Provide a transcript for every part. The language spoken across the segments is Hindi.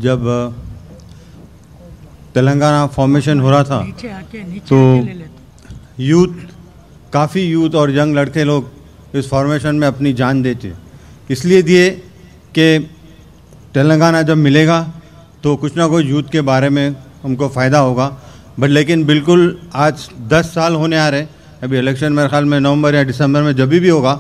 जब तेलंगाना फॉर्मेशन हो रहा था तो काफ़ी यूथ और यंग लड़के लोग इस फॉर्मेशन में अपनी जान देते, इसलिए दिए कि तेलंगाना जब मिलेगा तो कुछ ना कुछ यूथ के बारे में हमको फ़ायदा होगा। बट लेकिन बिल्कुल आज 10 साल होने आ रहे, अभी इलेक्शन मेरे ख्याल में नवंबर या दिसंबर में जब भी होगा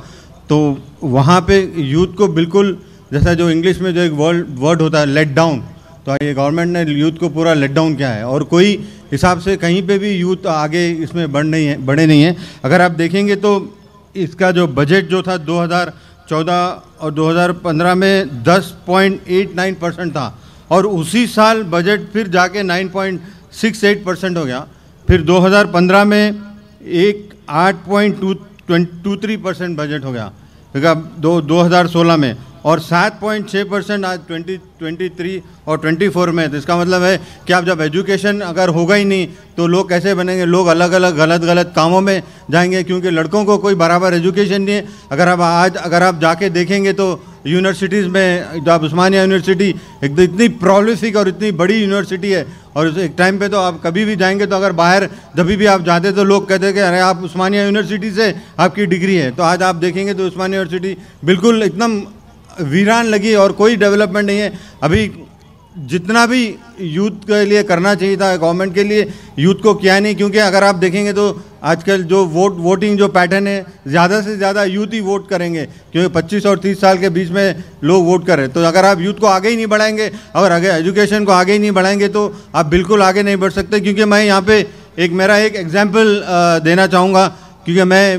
तो वहाँ पे यूथ को बिल्कुल, जैसा जो इंग्लिश में जो एक वर्ड होता है लेट डाउन, तो ये गवर्नमेंट ने यूथ को पूरा लेट डाउन किया है और कोई हिसाब से कहीं पे भी यूथ आगे इसमें बढ़े नहीं है। अगर आप देखेंगे तो इसका जो बजट जो था 2014 और 2015 में 10.89% था और उसी साल बजट फिर जाके 9.68% हो गया, फिर 2015 में 8.23% बजट हो गया, फिर 2016 में और 7.6% आज 2023 और 24 में। तो इसका मतलब है कि आप जब एजुकेशन अगर होगा ही नहीं तो लोग कैसे बनेंगे, लोग अलग अलग गलत कामों में जाएंगे, क्योंकि लड़कों को कोई बराबर एजुकेशन नहीं है। अगर आप जाके देखेंगे तो यूनिवर्सिटीज़ में, जो आप उस्मानिया यूनिवर्सिटी एक तो इतनी प्रोलिफिक और इतनी बड़ी यूनिवर्सिटी है और एक टाइम पे तो आप कभी भी जाएंगे तो अगर बाहर जब भी आप जाते तो लोग कहते हैं कि अरे आप उस्मानिया यूनिवर्सिटी से आपकी डिग्री है। तो आज आप देखेंगे तो उस्मानिया यूनिवर्सिटी बिल्कुल एकदम वीरान लगी और कोई डेवलपमेंट नहीं है। अभी जितना भी यूथ के लिए करना चाहिए था गवर्नमेंट के लिए, यूथ को किया नहीं, क्योंकि अगर आप देखेंगे तो आजकल जो वोटिंग जो पैटर्न है, ज़्यादा से ज़्यादा यूथ ही वोट करेंगे, क्योंकि 25 और 30 साल के बीच में लोग वोट कर रहे हैं। तो अगर आप यूथ को आगे ही नहीं बढ़ाएंगे और आगे एजुकेशन को आगे ही नहीं बढ़ाएंगे तो आप बिल्कुल आगे नहीं बढ़ सकते। क्योंकि मैं यहाँ पे मेरा एक एग्जाम्पल देना चाहूँगा, क्योंकि मैं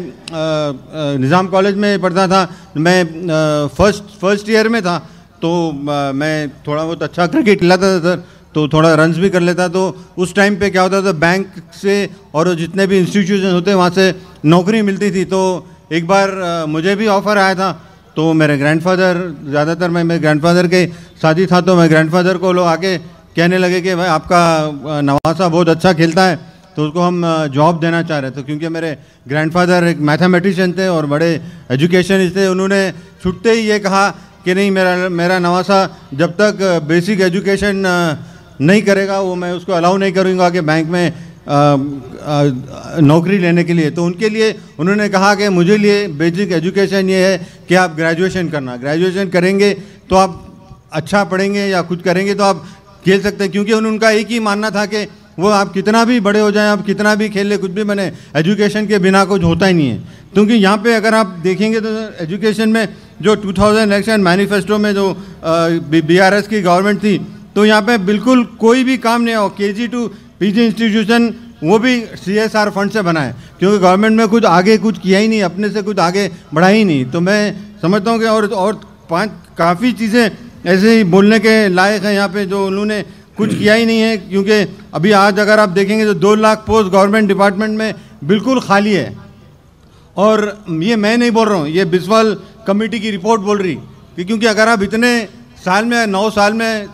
निज़ाम कॉलेज में पढ़ता था, मैं फर्स्ट ईयर में था, तो मैं थोड़ा बहुत अच्छा क्रिकेट खिलाता था सर, तो थोड़ा रन्स भी कर लेता। तो उस टाइम पे क्या होता था, बैंक से और जितने भी इंस्टीट्यूशन होते वहाँ से नौकरी मिलती थी। तो एक बार मुझे भी ऑफ़र आया था, तो मेरे ग्रैंडफादर, ज़्यादातर मैं मेरे ग्रैंडफादर के शादी था, तो मैं ग्रैंडफादर को लोग आके कहने लगे कि भाई आपका नवासा बहुत अच्छा खेलता है, तो उसको हम जॉब देना चाह रहे थे। क्योंकि मेरे ग्रैंडफादर एक मैथमेटिशियन थे और बड़े एजुकेशनिस्ट थे, उन्होंने छुट्टे ही ये कहा कि नहीं, मेरा नवासा जब तक बेसिक एजुकेशन नहीं करेगा वो मैं उसको अलाउ नहीं करूँगा कि बैंक में नौकरी लेने के लिए। तो उनके लिए उन्होंने कहा कि मुझे लिए बेसिक एजुकेशन ये है कि आप ग्रेजुएशन करना, ग्रेजुएशन करेंगे तो आप अच्छा पढ़ेंगे या कुछ करेंगे तो आप खेल सकते हैं। क्योंकि उनका एक ही मानना था कि वो आप कितना भी बड़े हो जाएं, आप कितना भी खेल ले, कुछ भी बने, एजुकेशन के बिना कुछ होता ही नहीं है। क्योंकि यहाँ पे अगर आप देखेंगे तो एजुकेशन में जो 2000 इलेक्शन मैनिफेस्टो में जो BRS की गवर्नमेंट थी, तो यहाँ पे बिल्कुल कोई भी काम नहीं हो। KG to PG इंस्टीट्यूशन वो भी CSR फंड से बना है, क्योंकि गवर्नमेंट में कुछ आगे कुछ किया ही नहीं, अपने से कुछ आगे बढ़ा ही नहीं। तो मैं समझता हूँ कि और 5 काफ़ी चीज़ें ऐसे ही बोलने के लायक हैं यहाँ पे जो उन्होंने कुछ किया ही नहीं है। क्योंकि अभी आज अगर आप देखेंगे तो 2 लाख पोस्ट गवर्नमेंट डिपार्टमेंट में बिल्कुल खाली है। और ये मैं नहीं बोल रहा हूँ, ये बिस्वाल कमेटी की रिपोर्ट बोल रही कि क्योंकि अगर आप इतने साल में 9 साल में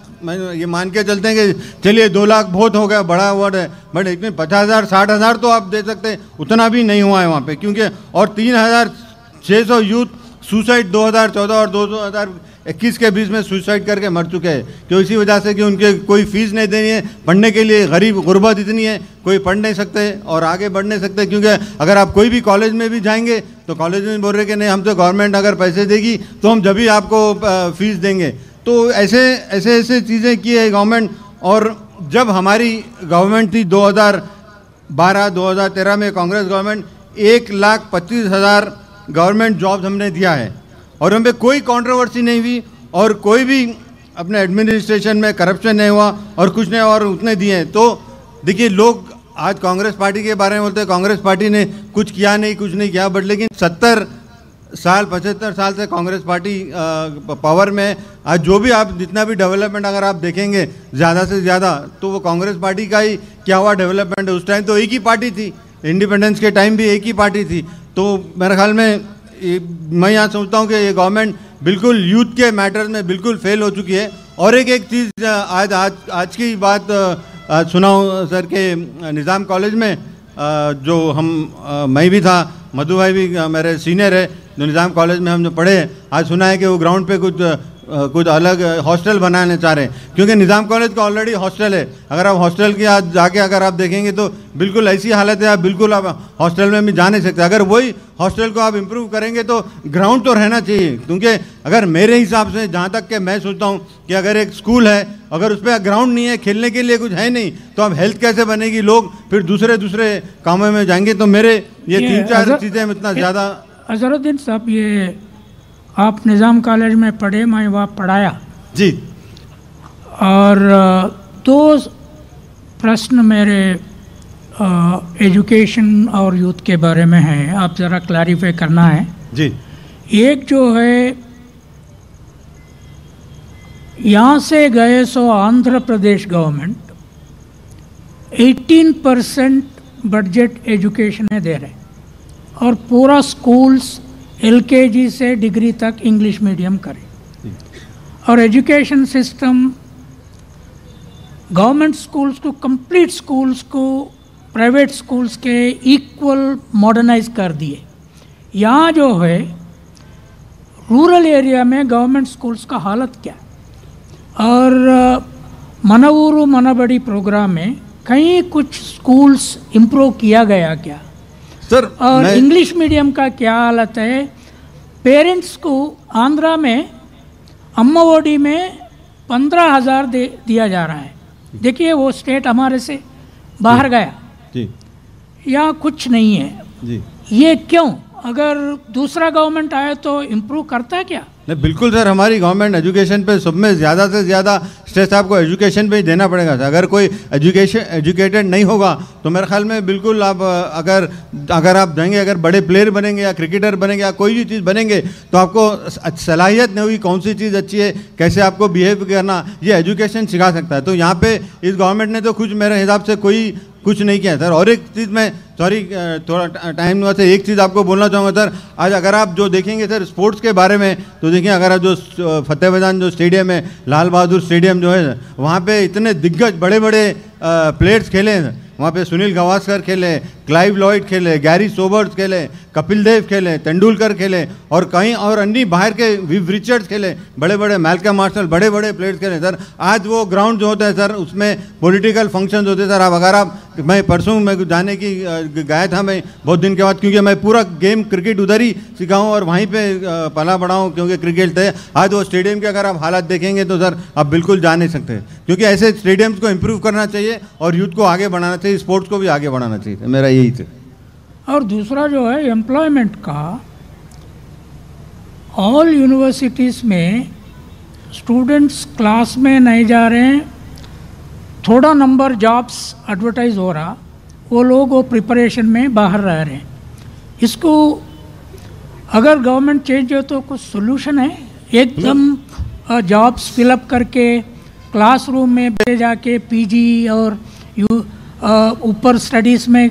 ये मान के चलते हैं कि चलिए 2 लाख बहुत हो गया, बड़ा वर्ड है, बट इसमें 50,000 60,000 तो आप दे सकते हैं, उतना भी नहीं हुआ है वहाँ पे। क्योंकि और 3,600 यूथ सुसाइड 2014 और 2021 के बीच में सुसाइड करके मर चुके हैं, क्यों इसी वजह से कि उनके कोई फीस नहीं देनी है पढ़ने के लिए, गरीब गुर्बत इतनी है, कोई पढ़ नहीं सकते और आगे बढ़ नहीं सकते। क्योंकि अगर आप कोई भी कॉलेज में भी जाएंगे तो कॉलेज में बोल रहे कि नहीं, हम तो गवर्नमेंट अगर पैसे देगी तो हम जब भी आपको फीस देंगे। तो ऐसे चीज़ें की है गवर्नमेंट। और जब हमारी गवर्नमेंट थी 2012-2013 में कांग्रेस गवर्नमेंट, 1,25,000 गवर्नमेंट जॉब्स हमने दिया है और हम पे कोई कंट्रोवर्सी नहीं हुई और कोई भी अपने एडमिनिस्ट्रेशन में करप्शन नहीं हुआ और कुछ नहीं, और उतने दिए हैं। तो देखिए, लोग आज कांग्रेस पार्टी के बारे में बोलते हैं कांग्रेस पार्टी ने कुछ किया नहीं, कुछ नहीं किया, बट लेकिन 70 साल 75 साल से कांग्रेस पार्टी पावर में। आज जो भी आप जितना भी डेवलपमेंट अगर आप देखेंगे ज़्यादा से ज़्यादा, तो वो कांग्रेस पार्टी का ही क्या हुआ डेवलपमेंट है। उस टाइम तो एक ही पार्टी थी, इंडिपेंडेंस के टाइम भी एक ही पार्टी थी। तो मेरे ख्याल में मैं यहाँ सोचता हूँ कि ये गवर्नमेंट बिल्कुल यूथ के मैटर्स में बिल्कुल फेल हो चुकी है। और एक चीज़ आज की बात सुनाऊँ सर के निज़ाम कॉलेज में जो मैं भी था, मधु भाई भी मेरे सीनियर है, जो निज़ाम कॉलेज में हम जो पढ़े, आज सुना है कि वो ग्राउंड पे कुछ कुछ अलग हॉस्टल बनाने चाह रहे हैं, क्योंकि निज़ाम कॉलेज का ऑलरेडी हॉस्टल है। अगर आप हॉस्टल के आज जाके अगर आप देखेंगे तो बिल्कुल ऐसी हालत है, आप बिल्कुल आप हॉस्टल में भी जा नहीं सकते। अगर वही हॉस्टल को आप इम्प्रूव करेंगे तो ग्राउंड तो रहना चाहिए, क्योंकि अगर मेरे हिसाब से जहाँ तक कि मैं सोचता हूँ कि अगर एक स्कूल है, अगर उस पर ग्राउंड नहीं है, खेलने के लिए कुछ है नहीं, तो अब हेल्थ कैसे बनेगी, लोग फिर दूसरे दूसरे कामों में जाएंगे। तो मेरे ये 3-4 चीज़ें इतना ज़्यादा। अजहरुद्दीन साहब, ये आप निज़ाम कॉलेज में पढ़े, मैं वहाँ पढ़ाया जी, और 2 प्रश्न मेरे एजुकेशन और यूथ के बारे में है, आप ज़रा क्लैरिफाई करना है जी। एक जो है, यहाँ से गए सो Andhra Pradesh government 18% budget education में दे रहे, और पूरा स्कूल्स LKG से डिग्री तक इंग्लिश मीडियम करे, और एजुकेशन सिस्टम गवर्नमेंट स्कूल्स को, कंप्लीट स्कूल्स को प्राइवेट स्कूल्स के इक्वल मॉडर्नाइज कर दिए। यहाँ जो है रूरल एरिया में गवर्नमेंट स्कूल्स का हालत क्या, और मनवूरू मनबड़ी प्रोग्राम में कहीं कुछ स्कूल्स इम्प्रूव किया गया क्या सर? और इंग्लिश मीडियम का क्या हालत है? पेरेंट्स को आंध्रा में अम्मा ओडी में 15,000 दिया जा रहा है। देखिए वो स्टेट हमारे से बाहर गया जी, यहाँ कुछ नहीं है जी। ये क्यों? अगर दूसरा गवर्नमेंट आए तो इम्प्रूव करता है क्या? नहीं, बिल्कुल सर, हमारी गवर्नमेंट एजुकेशन पे सब में ज़्यादा से ज़्यादा स्ट्रेस आपको एजुकेशन पे ही देना पड़ेगा। अगर कोई एजुकेटेड नहीं होगा तो मेरे ख्याल में बिल्कुल आप अगर आप जाएंगे, अगर बड़े प्लेयर बनेंगे या क्रिकेटर बनेंगे या कोई भी चीज़ बनेंगे, तो आपको सलाहियत नहीं होगी कौन सी चीज़ अच्छी है, कैसे आपको बिहेव करना, ये एजुकेशन सिखा सकता है। तो यहाँ पे इस गवर्नमेंट ने तो कुछ मेरे हिसाब से कोई कुछ नहीं किया सर। और एक चीज़ मैं, सॉरी थोड़ा टाइम हुआ था, एक चीज़ आपको बोलना चाहूँगा सर। आज अगर आप जो देखेंगे सर स्पोर्ट्स के बारे में, तो देखिए अगर आप जो फतेह मैदान जो स्टेडियम है, लाल बहादुर स्टेडियम जो है, वहाँ पे इतने दिग्गज बड़े बड़े प्लेयर्स खेले हैं। वहाँ पे सुनील गावस्कर खेले, क्लाइव लॉयड खेले, गैरी सोबर्स खेले, कपिल देव खेले, तेंदुलकर खेले, और कहीं और अन्य बाहर के विव रिचर्ड्स खेले, बड़े बड़े मैल्कम मार्शल, बड़े बड़े प्लेयर्स खेले सर। आज वो ग्राउंड जो होता है सर, उसमें पॉलिटिकल फंक्शंस होते हैं सर। अब अगर आप, मैं परसों मैं जाने की गया था, मैं बहुत दिन के बाद, क्योंकि मैं पूरा गेम क्रिकेट उधर ही सीखा हूँ और वहीं पे पला बढ़ा हूँ, क्योंकि क्रिकेट थे। आज वो स्टेडियम के अगर आप हालात देखेंगे तो सर आप बिल्कुल जा नहीं सकते, क्योंकि ऐसे स्टेडियम्स को इम्प्रूव करना चाहिए और यूथ को आगे बढ़ाना चाहिए, स्पोर्ट्स को भी आगे बढ़ाना चाहिए, मेरा यही है। और दूसरा जो है एम्प्लॉयमेंट का, ऑल यूनिवर्सिटीज़ में स्टूडेंट्स क्लास में नहीं जा रहे हैं, थोड़ा नंबर जॉब्स एडवर्टाइज हो रहा, वो लोग वो प्रिपरेशन में बाहर रह रहे हैं। इसको अगर गवर्नमेंट चेंज हो तो कुछ सोल्यूशन है? एकदम जॉब्स फिलअप करके क्लासरूम में भेजा के PG और ऊपर स्टडीज़ में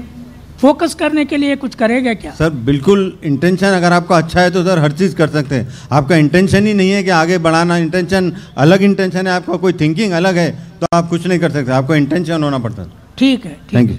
फोकस करने के लिए कुछ करेगा क्या? सर बिल्कुल, इंटेंशन अगर आपका अच्छा है तो सर हर चीज़ कर सकते हैं। आपका इंटेंशन ही नहीं है कि आगे बढ़ाना, इंटेंशन अलग इंटेंशन है आपका, कोई थिंकिंग अलग है, तो आप कुछ नहीं कर सकते। आपको इंटेंशन होना पड़ता है। ठीक है, थैंक यू।